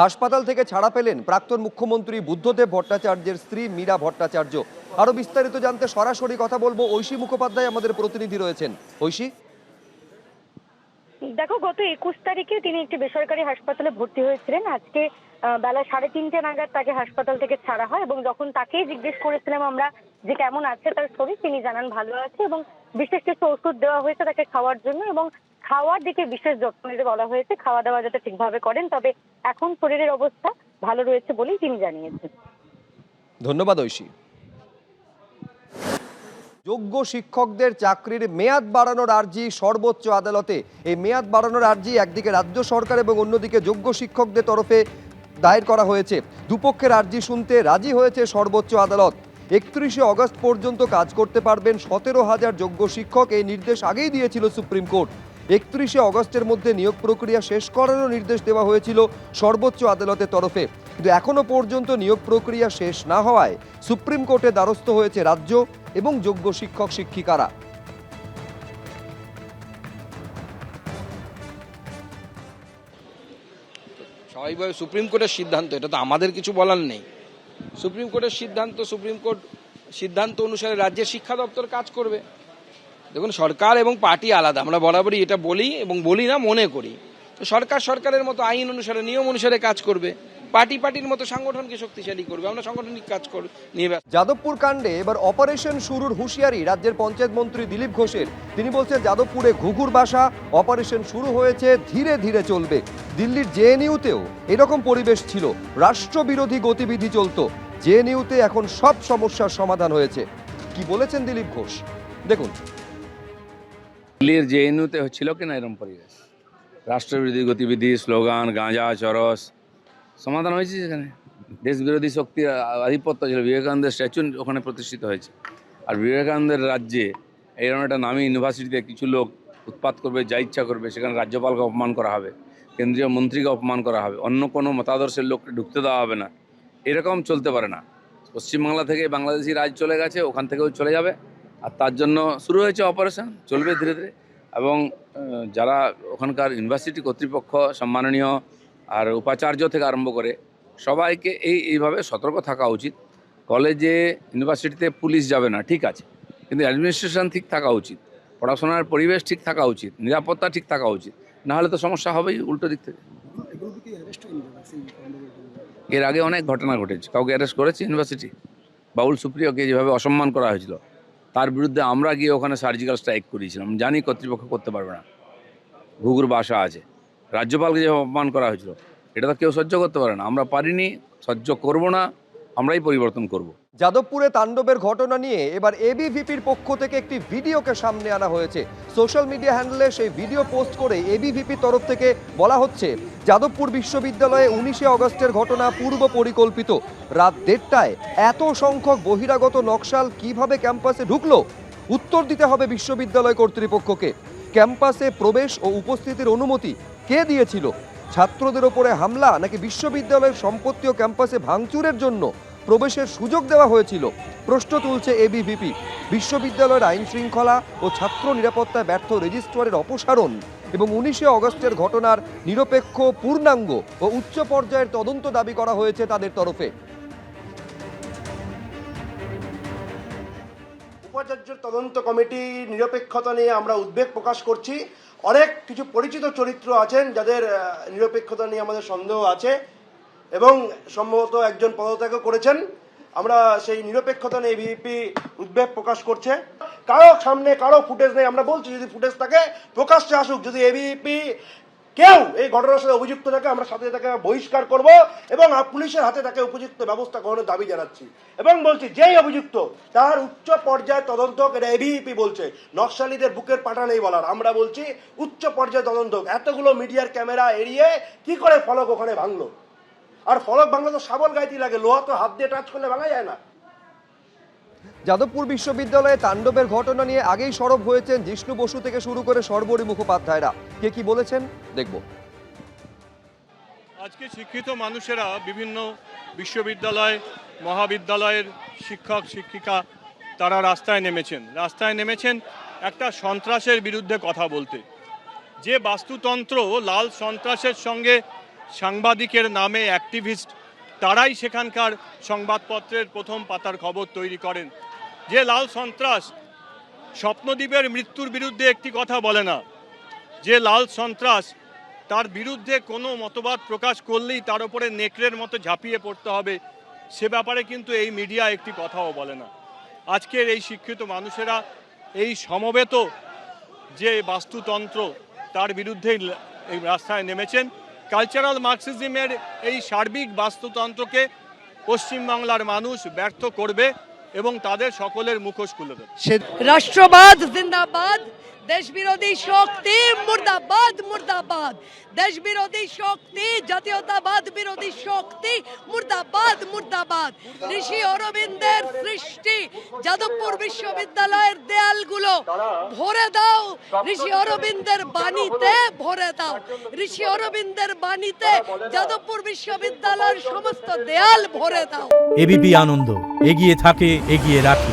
হাসপাতাল থেকে ছাড়া পেলেন প্রাক্তন মুখ্যমন্ত্রী বুদ্ধদেব ভট্টাচার্যের স্ত্রী মীরা ভট্টাচার্য। আরো বিস্তারিত জানতে সরাসরি কথা বলবো, ঐশী মুখোপাধ্যায় আমাদের প্রতিনিধি রয়েছেন। ঐশী, দেখো, গত 21 তারিখে তিনি একটি বেসরকারি হাসপাতালে ভর্তি হয়েছিলেন। আজকে বেলা 3:30 নাগাদ তাকে হাসপাতাল থেকে ছাড়া হয় এবং যখন তাকেই জিজ্ঞেস করেছিলাম আমরা যে কেমন আছে তার শরীর, তিনি জানান ভালো আছে এবং বিশেষ কিছু ওষুধ দেওয়া হয়েছে তাকে খাওয়ার জন্য এবং খাওয়ার দিকে বিশেষ যত্ন নিতে বলা হয়েছে, খাওয়া দাওয়া যাতে ঠিকভাবে করেন। তবে এখন শরীরের অবস্থা ভালো রয়েছে বলেই তিনি জানিয়েছেন। ধন্যবাদ ঐশী। যোগ্য শিক্ষকদের চাকরির মেয়াদ বাড়ানোর আর্জি সর্বোচ্চ আদালতে। এই মেয়াদ বাড়ানোর আর্জি একদিকে রাজ্য সরকার এবং অন্যদিকে যোগ্য শিক্ষকদের তরফে দায়ের করা হয়েছে। দুপক্ষের আর্জি শুনতে রাজি হয়েছে সর্বোচ্চ আদালত। 31শে অগস্ট পর্যন্ত কাজ করতে পারবেন 17,000 যোগ্য শিক্ষক। এই নির্দেশ আগেই দিয়েছিল সুপ্রিম কোর্ট। 31শে অগস্টের মধ্যে নিয়োগ প্রক্রিয়া শেষ করারও নির্দেশ দেওয়া হয়েছিল সর্বোচ্চ আদালতের তরফে, কিন্তু এখনো পর্যন্ত নিয়োগ প্রক্রিয়া শেষ না হওয়ায় সুপ্রিম কোর্টে দ্বারস্থ হয়েছে রাজ্য এবং যোগ্য শিক্ষক শিক্ষিকারা। স্বাভাবিকভাবে সুপ্রিম কোর্টের সিদ্ধান্ত, এটা তো আমাদের কিছু বলার নেই। সুপ্রিম কোর্টের সিদ্ধান্ত, সুপ্রিম কোর্ট সিদ্ধান্ত অনুসারে রাজ্যের শিক্ষা দপ্তর কাজ করবে। দেখুন, সরকার এবং পার্টি আলাদা, আমরা বরাবরই এটা বলি এবং বলি না, মনে করি। তো সরকার সরকারের মতো আইন অনুসারে, নিয়ম অনুসারে কাজ করবে, পার্টি পার্টির মতো সংগঠনকে শক্তিশালী করবে। আমরা সাংগঠনিক কাজ নিয়ে ব্যস্ত। যাদবপুর কাণ্ডে এবার অপারেশন শুরুর হুঁশিয়ারি রাজ্যের পঞ্চায়েত মন্ত্রী দিলীপ ঘোষের। তিনি বলছেন যাদবপুরে ঘুঘুর বাসা, অপারেশন শুরু হয়েছে, ধীরে ধীরে চলবে। দিল্লির জেএনইউতেও এরকম পরিবেশ ছিল, রাষ্ট্রবিরোধী গতিবিধি চলত। জেএনইউতে এখন সব সমস্যার সমাধান হয়েছে। কি বলেছেন দিলীপ ঘোষ, দেখুন। দিল্লির জেএনইউতে হচ্ছিল কিনা এরকম পরিবেশ, রাষ্ট্রবিরোধী গতিবিধি, স্লোগান, গাঁজা, চরস, সমাধান হয়েছে। সেখানে দেশ বিরোধী শক্তির আধিপত্য ছিল। বিবেকানন্দের স্ট্যাচু ওখানে প্রতিষ্ঠিত হয়েছে। আর বিবেকানন্দের রাজ্যে এইরকম একটা নামী ইউনিভার্সিটিতে কিছু লোক উৎপাত করবে, যা ইচ্ছা করবে। সেখানে রাজ্যপালকে অপমান করা হবে, কেন্দ্রীয় মন্ত্রীকে অপমান করা হবে, অন্য কোনো মতাদর্শের লোককে ঢুকতে দেওয়া হবে না। এরকম চলতে পারে না। পশ্চিমবাংলা থেকে বাংলাদেশি রাজ চলে গেছে, ওখান থেকেও চলে যাবে। আর তার জন্য শুরু হয়েছে অপারেশন, চলবে ধীরে ধীরে। এবং যারা ওখানকার ইউনিভার্সিটি কর্তৃপক্ষ, সম্মাননীয় আর উপাচার্য থেকে আরম্ভ করে সবাইকে এইভাবে সতর্ক থাকা উচিত। কলেজে, ইউনিভার্সিটিতে পুলিশ যাবে না, ঠিক আছে, কিন্তু অ্যাডমিনিস্ট্রেশন ঠিক থাকা উচিত, পড়াশোনার পরিবেশ ঠিক থাকা উচিত, নিরাপত্তা ঠিক থাকা উচিত। না হলে তো সমস্যা হবেই উল্টো দিক থেকে। এর আগে অনেক ঘটনা ঘটেছে, কাউকে অ্যারেস্ট করেছে ইউনিভার্সিটি। বাউল সুপ্রিয়কে যেভাবে অসম্মান করা হয়েছিল, তার বিরুদ্ধে আমরা গিয়ে ওখানে সার্জিক্যাল স্ট্রাইক করিয়েছিলাম। জানি কর্তৃপক্ষ করতে পারবে না, ঘুঘুর বাসা আছে। রাজ্যপালকে যেভাবে অপমান করা হয়েছিল, এটা তো কেউ সহ্য করতে পারে না। আমরা পারিনি, সহ্য করব না, আমরাই পরিবর্তন করব। যাদবপুরে তাণ্ডবের ঘটনা নিয়ে এবার এবিভিপির পক্ষ থেকে একটি ভিডিওকে সামনে আনা হয়েছে। সোশ্যাল মিডিয়া হ্যান্ডেলে সেই ভিডিও পোস্ট করে এবিভিপির তরফ থেকে বলা হচ্ছে, যাদবপুর বিশ্ববিদ্যালয়ে 19শে অগস্টের ঘটনা পূর্ব পরিকল্পিত। রাত 1:30টায় এত সংখ্যক বহিরাগত নকশাল কিভাবে ক্যাম্পাসে ঢুকলো, উত্তর দিতে হবে বিশ্ববিদ্যালয় কর্তৃপক্ষকে। ক্যাম্পাসে প্রবেশ ও উপস্থিতির অনুমতি কে দিয়েছিল? ছাত্রদের ওপরে হামলা নাকি বিশ্ববিদ্যালয়ের সম্পত্তি ও ক্যাম্পাসে ভাঙচুরের জন্য প্রবেশের সুযোগ দেওয়া হয়েছিল? প্রশ্ন তুলছে এবিভিপি। বিশ্ববিদ্যালয়ের আইন শৃঙ্খলা ও ছাত্র নিরাপত্তায় ব্যর্থ রেজিস্ট্রারের অপসারণ এবং 19শে অগস্টের ঘটনার নিরপেক্ষ, পূর্ণাঙ্গ ও উচ্চ পর্যায়ের তদন্ত দাবি করা হয়েছে তাদের তরফে। উপাচার্যের তদন্ত কমিটি নিরপেক্ষতা নিয়ে আমরা উদ্বেগ প্রকাশ করছি। অনেক কিছু পরিচিত চরিত্র আছেন যাদের নিরপেক্ষতা নিয়ে আমাদের সন্দেহ আছে এবং সম্ভবত একজন পদত্যাগও করেছেন। আমরা সেই নিরপেক্ষতা নিয়ে এবিভিপি উদ্বেগ প্রকাশ করছে। কারো সামনে কারো ফুটেজ নেই, আমরা বলছি যদি ফুটেজ থাকে প্রকাশ্যে আসুক। যদি এবিভিপি কেউ এই ঘটনার সাথে অভিযুক্ত থাকে, আমরা সাথে তাকে বহিষ্কার করব এবং পুলিশের হাতে তাকে উপযুক্ত ব্যবস্থা গ্রহণের দাবি জানাচ্ছি এবং বলছি যেই অভিযুক্ত তার উচ্চ পর্যায়ে তদন্ত হোক। এটা এবিভিপি বলছে, নকশালীদের বুকের পাটা নেই বলার। আমরা বলছি উচ্চ পর্যায়ে তদন্ত হোক। এতগুলো মিডিয়ার ক্যামেরা এড়িয়ে কি করে ফলক ওখানে ভাঙলো? আর ফলক ভাঙলে তো শাবল গাইতে লাগে, লোহা তো হাত দিয়ে টাচ করলে ভাঙা যায় না। যাদবপুর বিশ্ববিদ্যালয়ে তাণ্ডবের ঘটনা নিয়ে আগেই সরব হয়েছেন জিষ্ণু বসু থেকে শুরু করে সর্বোরী মুখোপাধ্যায়রা। কে কি বলেছেন দেখব। আজকে শিক্ষিত মানুষেরা বিভিন্ন বিশ্ববিদ্যালয়, মহাবিদ্যালয়ের শিক্ষক শিক্ষিকা তারা রাস্তায় নেমেছেন একটা সন্ত্রাসের বিরুদ্ধে কথা বলতে। যে বাস্তুতন্ত্র লাল সন্ত্রাসের সঙ্গে সাংবাদিকের নামে অ্যাক্টিভিস্ট, তারাই সেখানকার সংবাদপত্রের প্রথম পাতার খবর তৈরি করেন। যে লাল সন্ত্রাস স্বপ্নদ্বীপের মৃত্যুর বিরুদ্ধে একটি কথা বলে না, যে লাল সন্ত্রাস তার বিরুদ্ধে কোনো মতবাদ প্রকাশ করলেই তার উপরে নেকড়ের মতো ঝাঁপিয়ে পড়তে হবে, সে ব্যাপারে কিন্তু এই মিডিয়া একটি কথাও বলে না। আজকের এই শিক্ষিত মানুষেরা এই সমবেত যে বাস্তুতন্ত্র তার বিরুদ্ধে এই রাস্তায় নেমেছেন। কালচারাল মার্কসিজমের এই সার্বিক বাস্তুতন্ত্রকে পশ্চিমবাংলার মানুষ ব্যর্থ করবে এবং তাদের সকলের মুখোশ খুলে দেবে। রাষ্ট্রবাদ জিন্দাবাদ, দেশ বিরোধী শক্তি মুর্দাবাদ মুর্দাবাদ, দেশ বিরোধী শক্তি, জাতীয়তাবাদ বিরোধী শক্তি মুর্দাবাদ মুর্দাবাদ। ঋষি অরবিন্দের সৃষ্টি যাদবপুর বিশ্ববিদ্যালয়ের দেয়ালগুলো ভরে দাও, ঋষি অরবিন্দের বাণীতে ভরে দাও, ঋষি অরবিন্দের বাণীতে যাদবপুর বিশ্ববিদ্যালয়ের সমস্ত দেয়াল ভরে দাও। এবিপি আনন্দ, এগিয়ে থাকে, এগিয়ে রাখে।